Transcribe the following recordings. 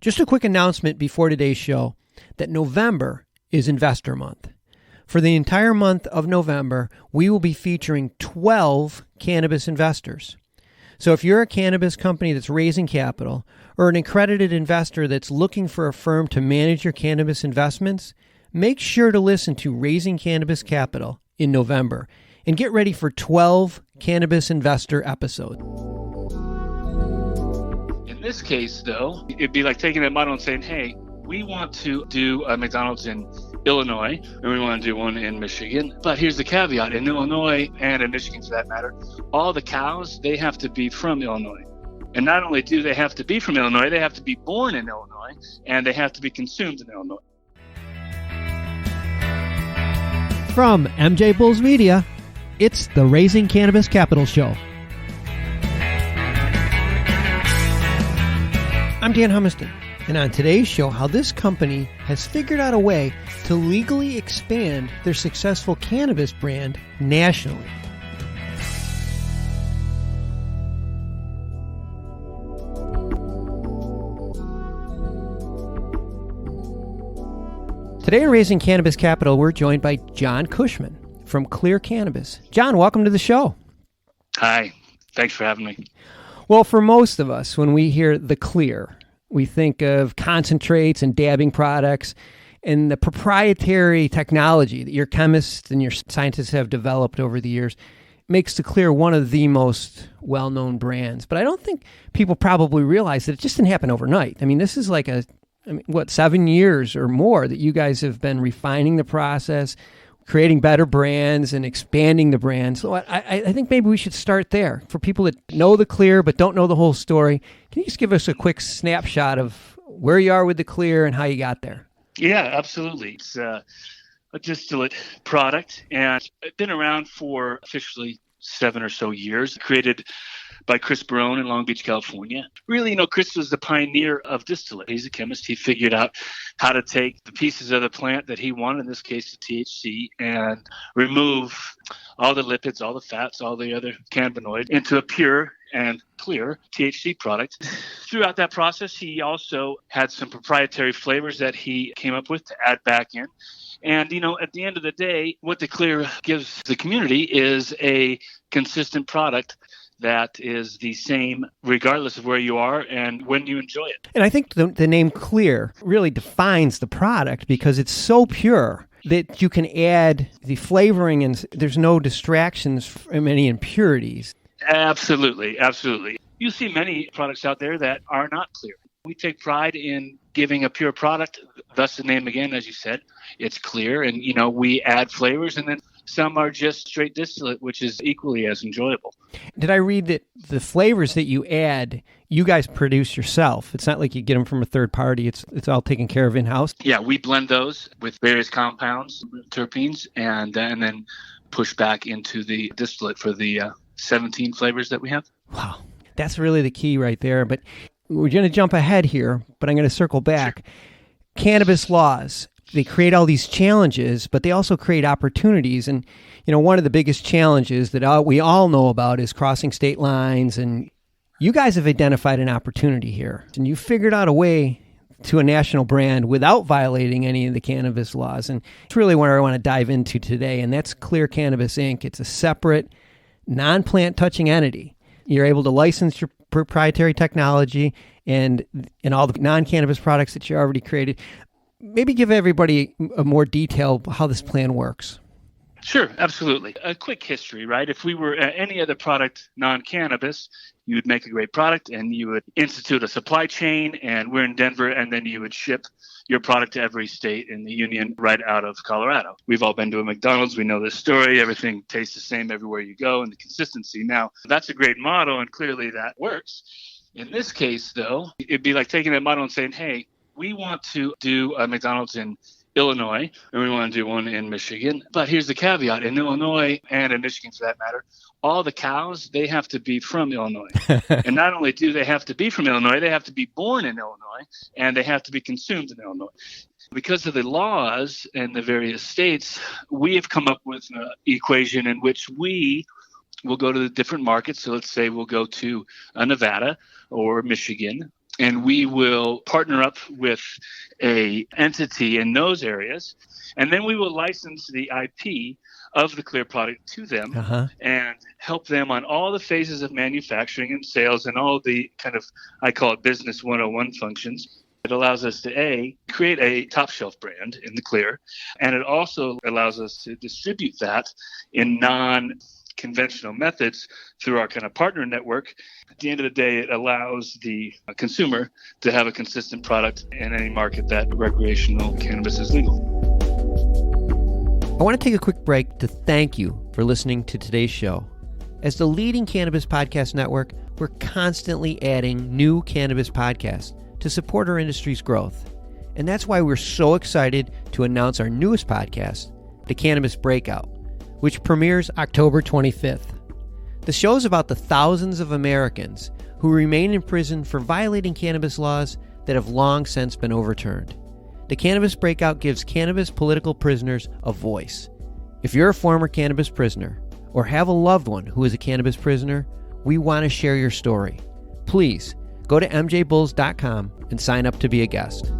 Just a quick announcement before today's show that November is Investor Month. For the entire month of November, we will be featuring 12 cannabis investors. So if you're a cannabis company that's raising capital or an accredited investor that's looking for a firm to manage your cannabis investments, make sure to listen to Raising Cannabis Capital in November and get ready for 12 cannabis investor episodes. In this case, though, it'd be like taking a model and saying, hey, we want to do a McDonald's in Illinois, and we want to do one in Michigan. But here's the caveat. In Illinois, and in Michigan for that matter, all the cows, they have to be from Illinois. And not only do they have to be from Illinois, they have to be born in Illinois, and they have to be consumed in Illinois. From MJBulls Media, it's the Raising Cannabis Capital Show. I'm Dan Humiston, and on today's show, how this company has figured out a way to legally expand their successful cannabis brand nationally. Today on Raising Cannabis Capital, we're joined by John Cushman from Clear Cannabis. John, welcome to the show. Hi. Thanks for having me. Well, for most of us, when we hear the Clear, we think of concentrates and dabbing products and the proprietary technology that your chemists and your scientists have developed over the years makes the Clear one of the most well-known brands. But I don't think people probably realize that it just didn't happen overnight. I mean, this is like 7 years or more that you guys have been refining the process, creating better brands and expanding the brand. So I think maybe we should start there. For people that know the Clear but don't know the whole story, can you just give us a quick snapshot of where you are with the Clear and how you got there? Yeah, absolutely. It's a distillate product, and it's been around for officially 7 or so years, created by Chris Barone in Long Beach, California. Really, Chris was the pioneer of distillate. He's a chemist. He figured out how to take the pieces of the plant that he wanted, in this case, the THC, and remove all the lipids, all the fats, all the other cannabinoids into a pure and clear THC product. Throughout that process, he also had some proprietary flavors that he came up with to add back in. And, at the end of the day, what the Clear gives the community is a consistent product that is the same regardless of where you are and when you enjoy it. And I think the name Clear really defines the product because it's so pure that you can add the flavoring and there's no distractions from any impurities. Absolutely, absolutely. You see many products out there that are not clear. We take pride in giving a pure product, thus the name again, as you said, it's clear, and we add flavors, and then some are just straight distillate, which is equally as enjoyable. Did I read that the flavors that you add, you guys produce yourself? It's not like you get them from a third party. It's all taken care of in-house? Yeah, we blend those with various compounds, terpenes, and then push back into the distillate for the 17 flavors that we have. Wow, that's really the key right there. But we're going to jump ahead here, but I'm going to circle back. Sure. Cannabis laws. They create all these challenges, but they also create opportunities. And, one of the biggest challenges that we all know about is crossing state lines. And you guys have identified an opportunity here. And you figured out a way to a national brand without violating any of the cannabis laws. And it's really what I want to dive into today. And that's Clear Cannabis Ink. It's a separate, non-plant touching entity. You're able to license your proprietary technology and all the non-cannabis products that you already created. Maybe give everybody a more detail how this plan works. Sure, absolutely. A quick history, right? If we were any other product non-cannabis, you would make a great product and you would institute a supply chain, and we're in Denver, and then you would ship your product to every state in the union right out of Colorado. We've all been to a McDonald's. We know this story. Everything tastes the same everywhere you go, and the consistency. Now, that's a great model, and clearly that works. In this case, though, it'd be like taking that model and saying, hey, we want to do a McDonald's in Illinois, and we want to do one in Michigan. But here's the caveat. In Illinois, and in Michigan for that matter, all the cows, they have to be from Illinois. And not only do they have to be from Illinois, they have to be born in Illinois, and they have to be consumed in Illinois. Because of the laws in the various states, we have come up with an equation in which we will go to the different markets. So let's say we'll go to Nevada or Michigan, and we will partner up with a entity in those areas, and then we will license the IP of the clear product to them and help them on all the phases of manufacturing and sales and all the kind of, I call it business 101 functions. It allows us to create a top shelf brand in the clear, and it also allows us to distribute that in non-conventional methods through our kind of partner network. At the end of the day, it allows the consumer to have a consistent product in any market that recreational cannabis is legal. I want to take a quick break to thank you for listening to today's show. As the leading cannabis podcast network, we're constantly adding new cannabis podcasts to support our industry's growth. And that's why we're so excited to announce our newest podcast, the Cannabis Breakout, which premieres October 25th. The show is about the thousands of Americans who remain in prison for violating cannabis laws that have long since been overturned. The Cannabis Breakout gives cannabis political prisoners a voice. If you're a former cannabis prisoner or have a loved one who is a cannabis prisoner, we want to share your story. Please go to MJBulls.com and sign up to be a guest.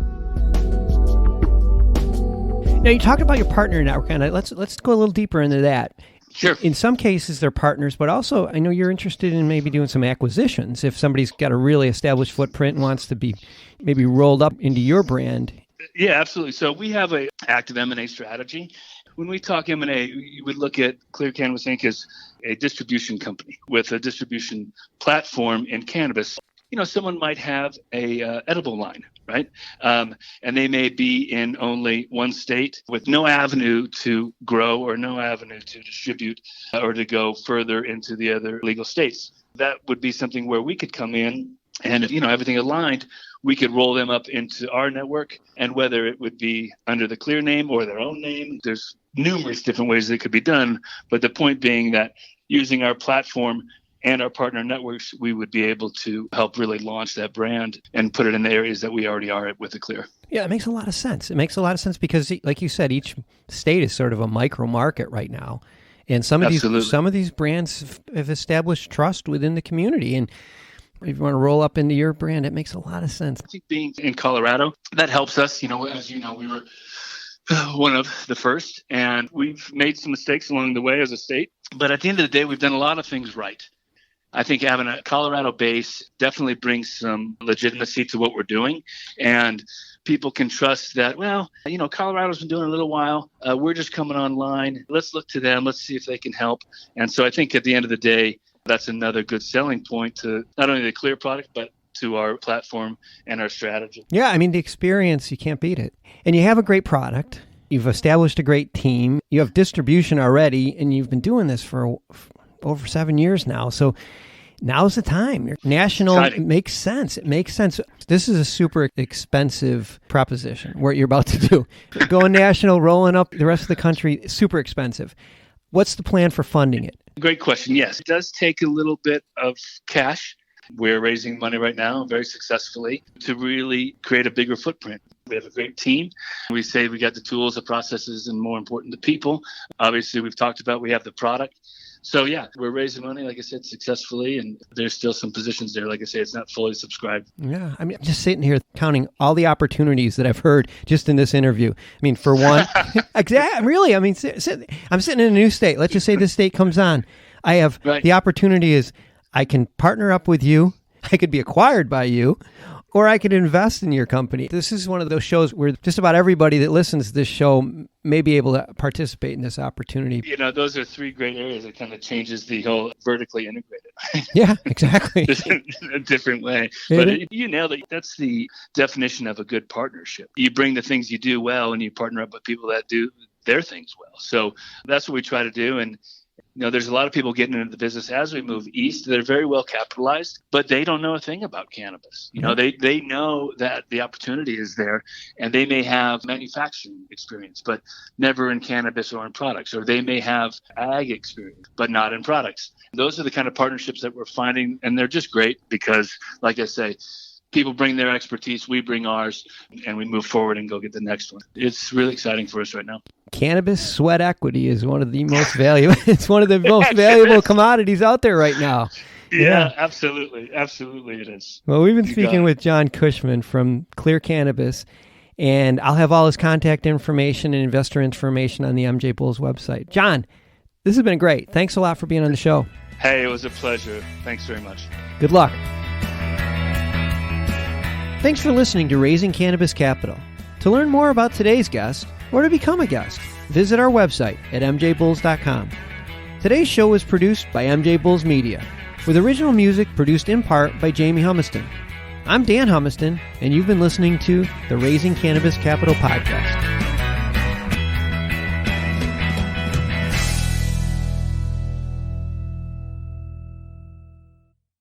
Now, you talked about your partner network, and let's go a little deeper into that. Sure. In some cases, they're partners, but also I know you're interested in maybe doing some acquisitions. If somebody's got a really established footprint and wants to be maybe rolled up into your brand. Yeah, absolutely. So we have an active M&A strategy. When we talk M&A, you would look at Clear Cannabis Ink as a distribution company with a distribution platform in cannabis. You know, someone might have a edible line, right? And they may be in only one state with no avenue to grow or no avenue to distribute or to go further into the other legal states. That would be something where we could come in and if, everything aligned, we could roll them up into our network, and whether it would be under the Clear name or their own name, there's numerous different ways that it could be done. But the point being that using our platform and our partner networks, we would be able to help really launch that brand and put it in the areas that we already are at with the Clear. Yeah, it makes a lot of sense. It makes a lot of sense because, like you said, each state is sort of a micro market right now. And some of these brands have established trust within the community. And if you want to roll up into your brand, it makes a lot of sense. I think being in Colorado, that helps us. As you know, we were one of the first, and we've made some mistakes along the way as a state. But at the end of the day, we've done a lot of things right. I think having a Colorado base definitely brings some legitimacy to what we're doing. And people can trust that, Colorado's been doing it a little while. We're just coming online. Let's look to them. Let's see if they can help. And so I think at the end of the day, that's another good selling point to not only the Clear product, but to our platform and our strategy. Yeah, I mean, the experience, you can't beat it. And you have a great product. You've established a great team. You have distribution already, and you've been doing this for over 7 years now. So now's the time. You're national. Exciting. It makes sense. It makes sense. This is a super expensive proposition, what you're about to do. Going national, rolling up the rest of the country, super expensive. What's the plan for funding it? Great question. Yes, it does take a little bit of cash. We're raising money right now very successfully to really create a bigger footprint. We have a great team. We say we got the tools, the processes, and more important, the people. Obviously, we've talked about we have the product. So, yeah, we're raising money, like I said, successfully, and there's still some positions there. Like I say, it's not fully subscribed. Yeah, I mean, I'm just sitting here counting all the opportunities that I've heard just in this interview. I mean, for one, exactly, really, I mean, I'm sitting in a new state. Let's just say this state comes on. I have the opportunity is I can partner up with you. I could be acquired by you, or I could invest in your company. This is one of those shows where just about everybody that listens to this show may be able to participate in this opportunity. Those are three great areas that kind of changes the whole vertically integrated. Yeah, exactly. In a different way. But you nailed it. That's the definition of a good partnership. You bring the things you do well and you partner up with people that do their things well. So that's what we try to do. And there's a lot of people getting into the business as we move east. They're very well capitalized, but they don't know a thing about cannabis. They know that the opportunity is there, and they may have manufacturing experience, but never in cannabis or in products, or they may have ag experience, but not in products. Those are the kind of partnerships that we're finding, and they're just great because, like I say, people bring their expertise, we bring ours, and we move forward and go get the next one. It's really exciting for us right now. Cannabis sweat equity is one of the most valuable. It's one of the most valuable commodities out there right now. Yeah, absolutely. Absolutely it is. Well, we've been speaking with John Cushman from Clear Cannabis, and I'll have all his contact information and investor information on the MJBulls website. John, this has been great. Thanks a lot for being on the show. Hey, it was a pleasure. Thanks very much. Good luck. Thanks for listening to Raising Cannabis Capital. To learn more about today's guest or to become a guest, visit our website at MJBulls.com. Today's show was produced by MJBulls Media, with original music produced in part by Jamie Humiston. I'm Dan Humiston, and you've been listening to the Raising Cannabis Capital podcast.